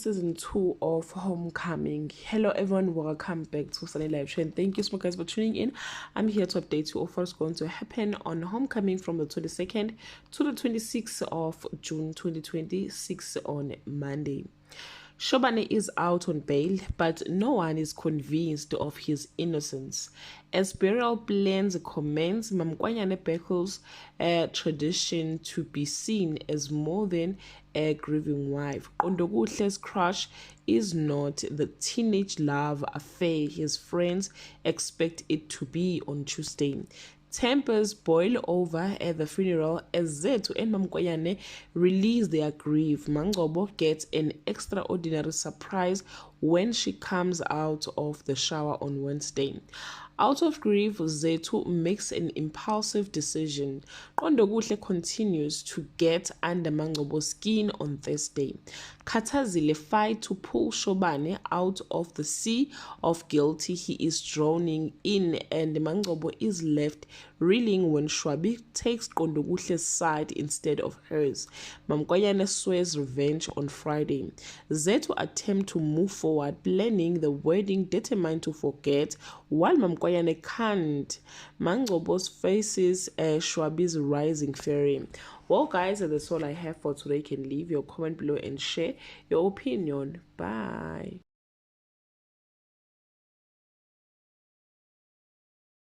season 2 of Homecoming. Hello everyone, welcome back to Sunny Live Show, and thank you so much guys for tuning in. I'm here to update you of what's going to happen on Homecoming from the 22nd to the 26th of June 2026 on Monday. Shobane is out on bail, but no one is convinced of his innocence. As burial plans commence, Mamkwanyane Beckles tradition to be seen as more than a grieving wife. Qondokuhle's crush is not the teenage love affair his friends expect it to be on Tuesday. Tempers boil over at the funeral as Zethu and Mamkwanyane release their grief. Mangcobo gets an extraordinary surprise when she comes out of the shower on Wednesday. Out of grief, Zethu makes an impulsive decision. Qondokuhle continues to get under Mangcobo's skin on Thursday. Khathazile fight to pull Shobane out of the sea of guilty he is drowning in, and Mangcobo is left reeling when Shwabi takes Qondokuhle's side instead of hers. Mamkwanyane swears revenge on Friday. Zethu attempt to move forward, planning the wedding, determined to forget, while Mamkwanyane can't. Mangcobo faces Shwabi's rising fury. Well guys, that's all I have for today. You can leave your comment below and share your opinion. Bye.